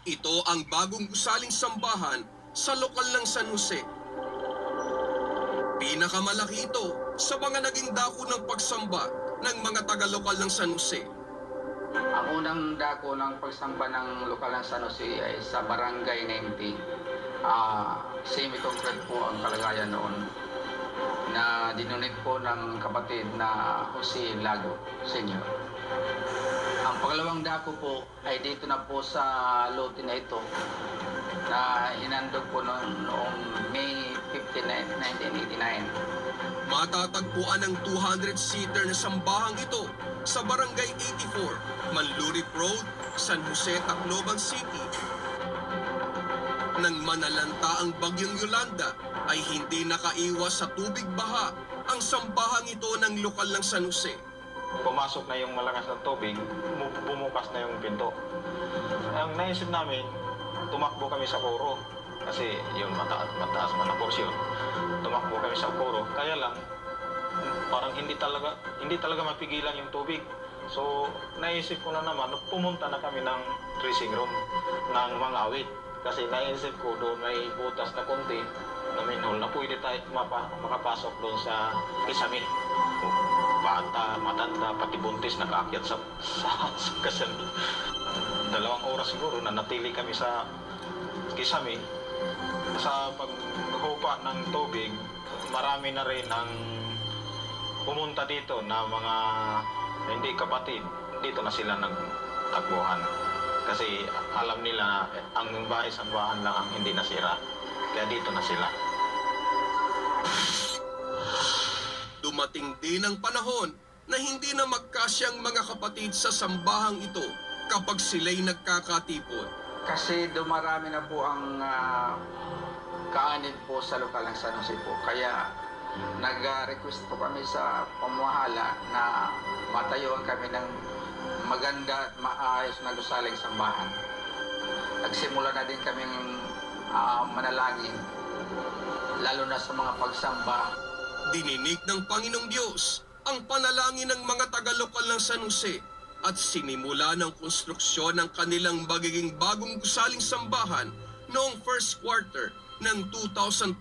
Ito ang bagong gusaling sambahan sa lokal ng San Jose. Pinakamalaki ito sa mga naging dako ng pagsamba ng mga taga-lokal ng San Jose. Ang unang dako ng pagsamba ng lokal ng San Jose ay sa Barangay 90. Semi-concrete po ang kalagayan noon na dinonate po ng kapatid na Jose Lago Senior. Ang pangalawang dako po ay dito na po sa lote na ito na hinandog po noong May 15, 1989. Matatagpuan ang 200-seater na sambahang ito sa Barangay 84, Manlurit Road, San Jose, Tacloban City. Nang manalanta ang bagyong Yolanda ay hindi nakaiwas sa tubig baha ang sambahang ito ng lokal ng San Jose. Pumasok na yung malakas na tubig, bumukas na yung pinto. Ang naisip namin, tumakbo kami sa kuro. Kasi yun, mataas man ang porsyon. Tumakbo kami sa kuro. Kaya lang, parang hindi talaga mapigilan yung tubig. So, naisip ko na naman, pumunta na kami ng dressing room ng mga awit. Kasi naisip ko doon may butas na konti na minhol na pwede tayo makapasok doon sa kisame. Bata, matanda, pati buntis nakaakyat sa kasami. 2 oras siguro na natili kami sa kisame. Sa paghupa ng tubig, marami na rin ang pumunta dito na mga hindi kapatid. Dito na sila nagtakbuhan. Kasi alam nila ang bahay-sambahan lang ang hindi nasira. Kaya dito na sila. Dumating din ang panahon na hindi na magkasyang mga kapatid sa sambahang ito kapag sila'y nagkakatipon. Kasi dumarami na po ang kaanib po sa lokal ng San Jose po. Kaya nag-request po kami sa pamamahala na matayuan kami ng maganda at maayos na gusaling sambahan. Nagsimula na din kaming manalangin, lalo na sa mga pagsamba. Dininig ng Panginoong Diyos ang panalangin ng mga taga-lokal ng San Jose at sinimula ng konstruksyon ng kanilang magiging bagong gusaling sambahan noong first quarter ng 2021.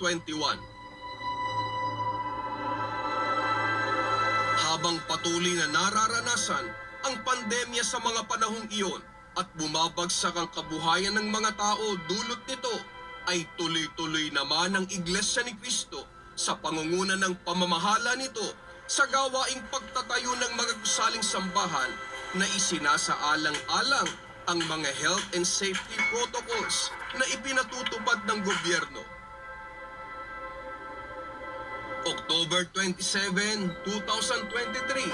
Habang patuloy na nararanasan ang pandemya sa mga panahong iyon at bumabagsak ang kabuhayan ng mga tao dulot nito, ay tuloy-tuloy naman ang Iglesia ni Cristo sa pangunguna ng pamamahala nito sa gawaing pagtatayo ng mga gusaling sambahan na isinasaalang-alang ang mga health and safety protocols na ipinatutupad ng gobyerno. October 27, 2023,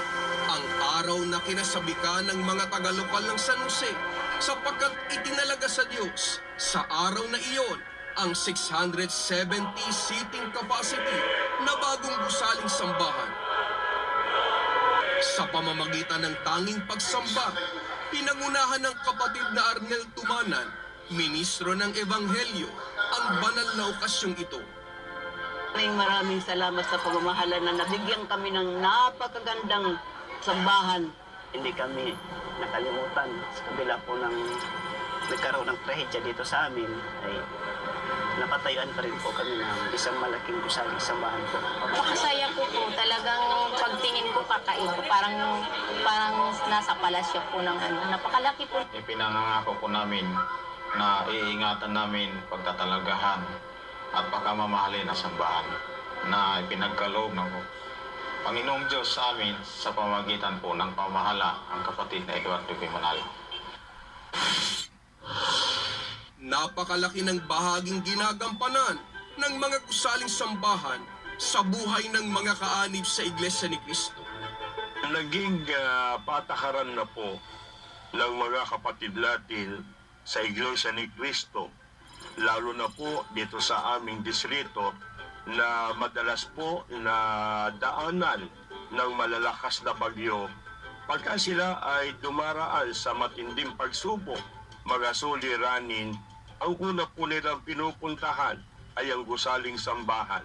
ang araw na kinasabikan ng mga taga-lokal ng San Jose sapagkat itinalaga sa Diyos sa araw na iyon ang 670 seating capacity na bagong gusaling sambahan. Sa pamamagitan ng tanging pagsamba, pinangunahan ng kapatid na Arnel Tumanan, ministro ng Ebanghelyo, ang banal na okasyong ito. Maraming salamat sa pamamahala na nabigyan kami ng napakagandang sambahan. Hindi kami nakalimutan sa kabila po ng nagkaroon ng trahedya dito sa amin ay napatayuan pa rin po kami ng isang malaking gusaling sambahan po. Napakasaya po po. Talagang pagtingin ko kakaiba. Parang nasa palasyo po ng napakalaki po. Ipinangako po namin na iingatan namin pagtatalagahan at pagkamamahalin ng sambahan na ipinagkaloob ng Panginoong Diyos sa amin sa pamamagitan po ng pamahala ang kapatid na Eduardo P. Manalo. Napakalaki ng bahaging ginagampanan ng mga gusaling sambahan sa buhay ng mga kaanib sa Iglesia ni Cristo. Naging patakaran na po ng mga kapatid natin sa Iglesia ni Cristo, lalo na po dito sa aming distrito na madalas po na daanan ng malalakas na bagyo pagka sila ay dumaraan sa matinding pagsubok, mga suliranin. Ang una po nilang pinupuntahan ay ang gusaling sambahan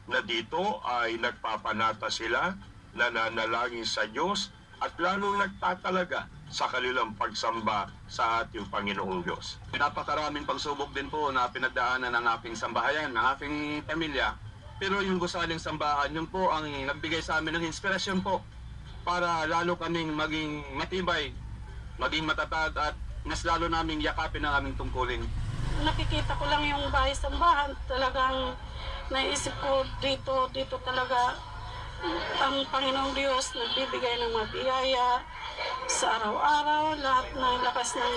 na dito ay nagpapanata sila, nananalangin sa Diyos at lalong nagtatalaga sa kanilang pagsamba sa ating Panginoong Diyos. Napakaraming pagsubok din po na pinagdaanan ng aking sambahayan, ng aking pamilya. Pero yung gusaling sambahan, yun po ang nagbigay sa amin ng inspirasyon po para lalo kaming maging matibay, maging matatag at mas lalo naming yakapin ang aming tungkulin. Nakikita ko lang yung bahay sambahan, talagang naisip ko dito talaga ang Panginoong Diyos nagbibigay ng mga biyaya sa araw-araw, lahat ng lakas ng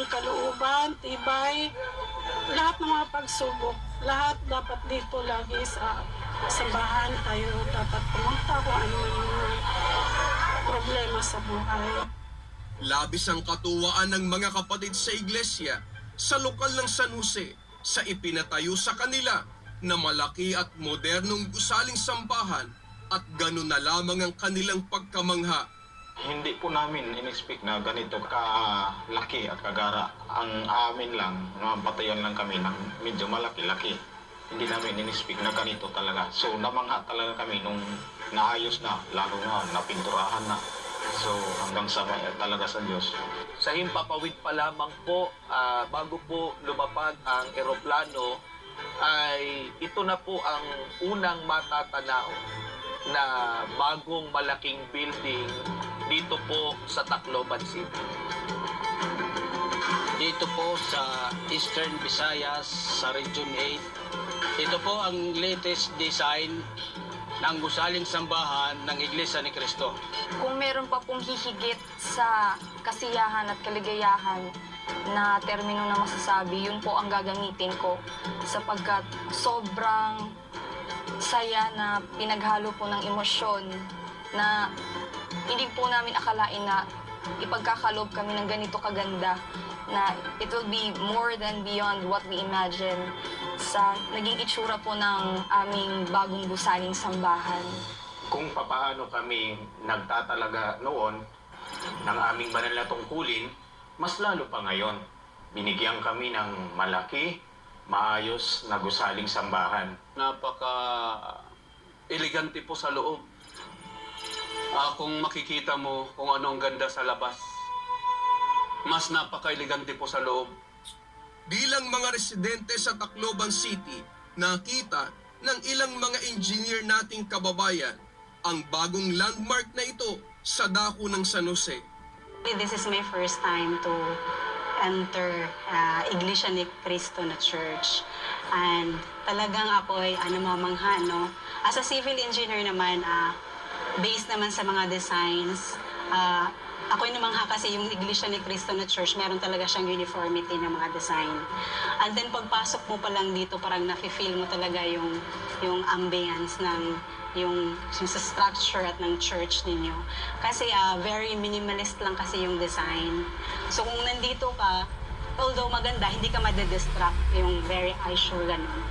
kalooban, tibay, lahat ng mga pagsubok, lahat dapat dito lagi sa sambahan tayo dapat pumunta kung ano man yung mga problema sa buhay. Labis ang katuwaan ng mga kapatid sa iglesia sa lokal ng San Jose sa ipinatayo sa kanila na malaki at modernong gusaling sambahan at ganun na lamang ang kanilang pagkamangha. Hindi po namin in-expect na ganito kalaki at kagara. Ang amin lang, napatayon lang kami ng medyo malaki-laki. Hindi namin in-expect na ganito talaga. So namangha talaga kami nung naayos na, lalo na napinturahan na. So hanggang sa talaga sa Diyos. Sa himpapawid pa lamang po, bago po lumapag ang eroplano, ay ito na po ang unang matatanaw na bagong malaking building dito po sa Tacloban City. Dito po sa Eastern Visayas, sa Region 8. Ito po ang latest design ng gusaling sambahan ng Iglesia ni Cristo. Kung meron pa pong hihigit sa kasiyahan at kaligayahan na termino na masasabi, yun po ang gagamitin ko sapagkat sobrang saya na pinaghalo po ng emosyon na hindi po namin akalain na ipagkakalob kami ng ganito kaganda na it will be more than beyond what we imagine sa naging itsura po ng aming bagong gusaling sambahan. Kung papaano kami nagtatalaga noon ng aming banal na tungkulin, mas lalo pa ngayon. Binigyan kami ng malaki, maayos na gusaling sambahan. Napaka-elegante po sa loob. Kung makikita mo kung ano ang ganda sa labas, mas napaka-elegante po sa loob. Bilang mga residente sa Tacloban City, nakita ng ilang mga engineer nating kababayan ang bagong landmark na ito sa dako ng San Jose. This is my first time to enter Iglesia ni Cristo na church. And talagang ako ay mamangha, no? As a civil engineer naman, based naman sa mga designs, ako'y namangha kasi yung Iglesia ni Cristo na church, meron talaga siyang uniformity ng mga design. And then pagpasok mo pa lang dito, parang nafe-feel mo talaga yung ambience ng yung sa structure at ng church ninyo. Kasi very minimalist lang kasi yung design. So kung nandito ka, although maganda, hindi ka madidistract yung very eyesore ganun.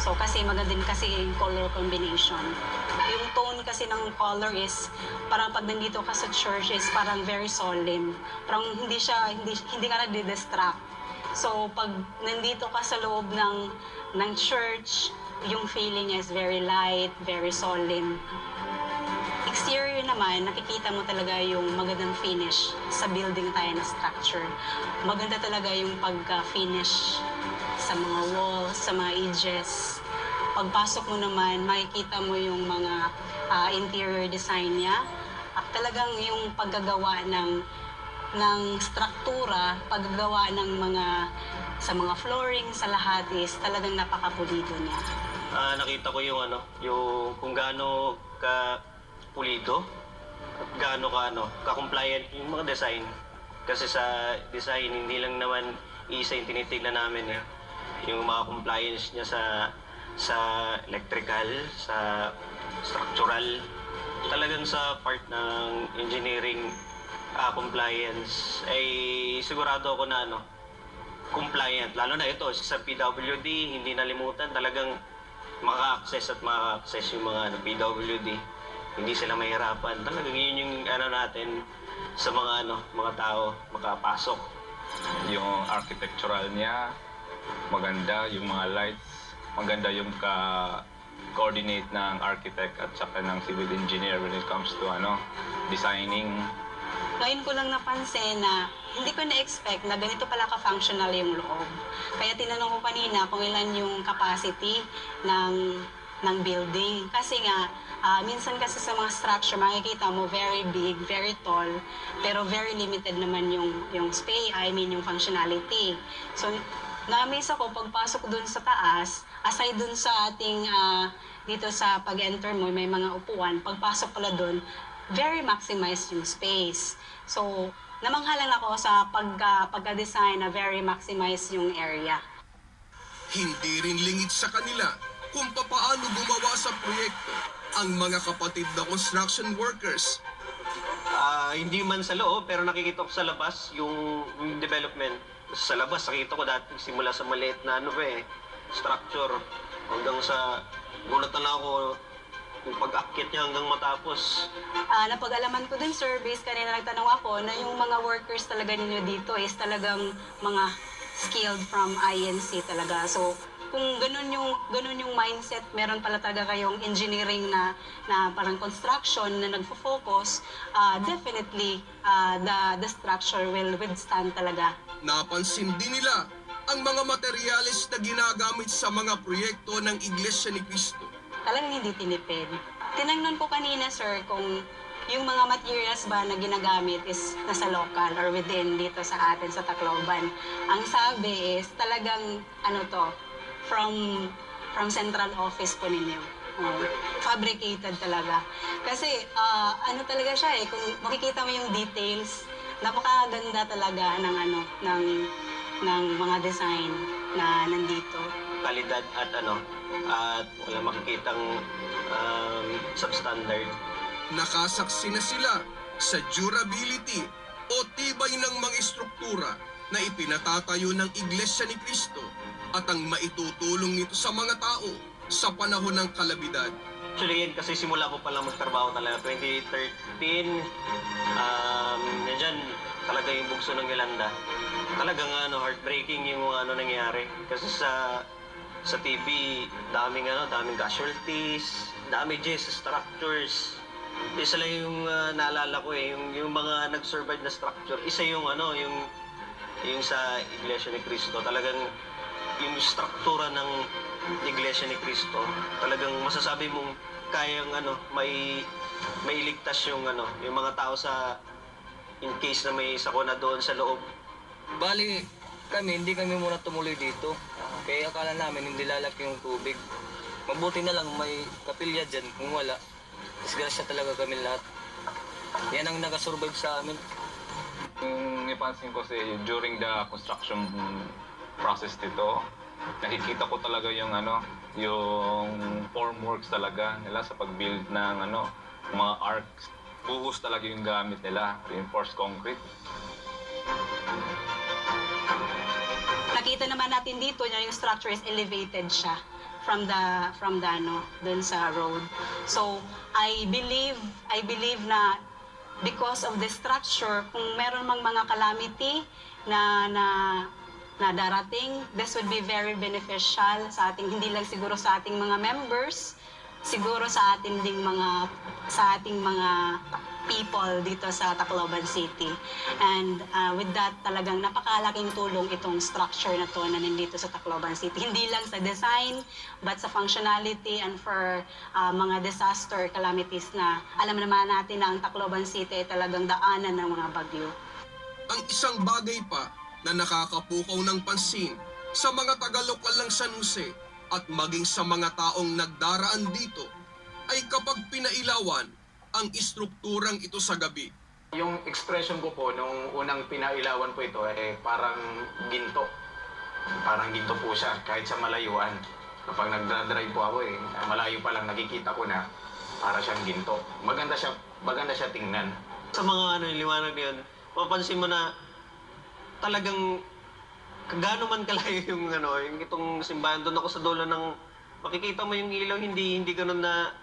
So kasi maganda din kasi yung color combination. Yung tone kasi ng color is parang pag nandito ka sa church is parang very solemn. Parang hindi ka na-distract. So pag nandito ka sa loob ng church, yung feeling is very light, very solemn. Exterior naman, nakikita mo talaga yung magandang finish sa building tayo na structure. Maganda talaga yung pagka-finish sa mga walls, sa mga edges. Pagpasok mo naman, makikita mo yung mga interior design niya. At talagang yung paggagawa ng struktura, paggagawa ng sa mga flooring, sa lahat is talagang napakapulido niya. Nakita ko yung kung gaano ka pulido, gaano ka compliant yung mga design. Kasi sa design, hindi lang naman isa yung tinitignan namin yung mga compliance niya sa electrical, sa structural, talagang sa part ng engineering compliance ay sigurado ako na compliant. Lalo na ito sa PWD, hindi nalimutan talagang maka-access yung mga PWD. Hindi sila mahirapan. Talagang yun yung natin sa mga tao makapasok. Yung architectural niya, maganda yung mga lights, maganda yung coordinate ng architect at saka ng civil engineer when it comes to designing ngayon ko lang napansin na hindi ko na-expect na ganito pala ka-functional yung loob. Kaya tinanong ko kanina kung ilan yung capacity ng building. Kasi nga, minsan kasi sa mga structure, makikita mo very big, very tall, pero very limited naman yung space, yung functionality. So, na-amaze ako, pagpasok dun sa taas, aside dun sa ating, dito sa pag-enter mo, may mga upuan, pagpasok pala dun, very maximized yung space. So, namanghalan ako sa pagka-design na very maximized yung area. Hindi rin lingid sa kanila kung papaano gumawa sa proyekto ang mga kapatid na construction workers. Hindi man sa loob, pero nakikita ko sa labas yung development. Sa labas, nakita ko dati simula sa maliit na structure hanggang sa gulatan na ako yung pag-akit niya hanggang matapos. Napag-alaman ko din, sir, based kanina nagtanong ako na yung mga workers talaga ninyo dito is talagang mga skilled from INC talaga. So, kung ganun yung mindset, meron pala talaga kayong engineering na parang construction na nagfo-focus, definitely the structure will withstand talaga. Napansin din nila ang mga materyales na ginagamit sa mga proyekto ng Iglesia ni Cristo. Talagang hindi tinipid. Tinangnan ko kanina, sir, kung yung mga materials ba na ginagamit is nasa local or within dito sa atin sa Tacloban. Ang sabi is talagang from central office po ninyo. Fabricated talaga. Kasi talaga siya kung makikita mo yung details, napakaganda talaga ng mga design na nandito. Kalidad at at wala makikitang substandard. Nakasaksi na sila sa durability o tibay ng mga estruktura na ipinatatayo ng Iglesia ni Cristo at ang maitutulong nito sa mga tao sa panahon ng kalabidad. Actually, yan kasi simula ko palang magtrabaho talaga. 2013, nandiyan talaga yung bugso ng Yolanda. Talagang heartbreaking yung nangyari. Kasi sa TV, daming casualties, damages sa structures. Isa lang yung naalala ko yung mga nag-survive na structure. Isa yung yung sa Iglesia ni Cristo. Talagang yung struktura ng Iglesia ni Cristo, talagang masasabi mong kayang may iligtas yung mga tao sa in case na may sakuna doon sa loob. Bali, hindi kami muna tumuloy dito. Kaya akala namin hindi lalaki yung tubig. Mabuti na lang may kapilya dyan. Kung wala, disgrasya talaga kami lahat. Yan ang nakasurvive sa amin. Yung ipansin ko during the construction process dito, nakikita ko talaga yung formworks talaga nila sa pag-build ng mga arcs. Buhos talaga yung gamit nila, reinforced concrete. Nakita naman natin dito na yung structure is elevated siya from the dun sa road. So I believe na because of the structure, kung meron mang mga calamity na darating, this would be very beneficial sa ating, hindi lang siguro sa ating mga members, siguro sa ating mga people dito sa Tacloban City. And with that, talagang napakalaking tulong itong structure na to na nandito sa Tacloban City. Hindi lang sa design, but sa functionality and for mga disaster calamities na alam naman natin na ang Tacloban City ay talagang daanan ng mga bagyo. Ang isang bagay pa na nakakapukaw ng pansin sa mga taga-lokal ng San Jose at maging sa mga taong nagdaraan dito ay kapag pinailawan ang istrukturang ito sa gabi. Yung expression ko po nung unang pinailawan po ito parang ginto. Parang ginto po siya kahit sa malayuan. Kapag nagdadrive po ako malayo pa lang nakikita ko na para siyang ginto. Maganda siya tingnan. Sa mga liwanag na yun, mapapansin mo na talagang gaano man kalayo yung itong simbahan. Doon ako sa dulo ng makikita mo yung ilaw, hindi ganun na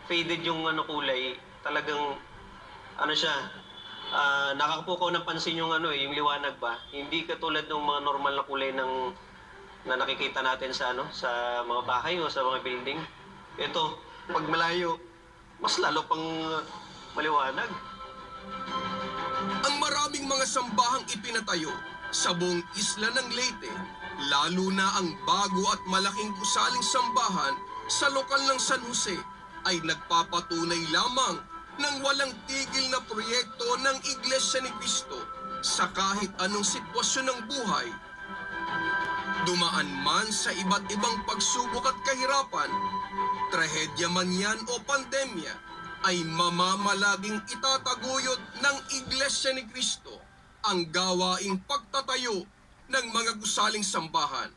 faded yung kulay. Talagang siya, nakakapukaw ng pansin yung yung liwanag ba. Hindi katulad ng mga normal na kulay na nakikita natin sa sa mga bahay o sa mga building. Ito, pag malayo, mas lalo pang maliwanag. mga sambahang ipinatayo sa buong isla ng Leyte, lalo na ang bago at malaking gusaling sambahan sa lokal ng San Jose, ay nagpapatunay lamang ng walang tigil na proyekto ng Iglesia ni Cristo sa kahit anong sitwasyon ng buhay. Dumaan man sa iba't ibang pagsubok at kahirapan, trahedya man yan o pandemya, ay mamamalaging itataguyod ng Iglesia ni Cristo ang gawaing pagtatayo ng mga gusaling sambahan.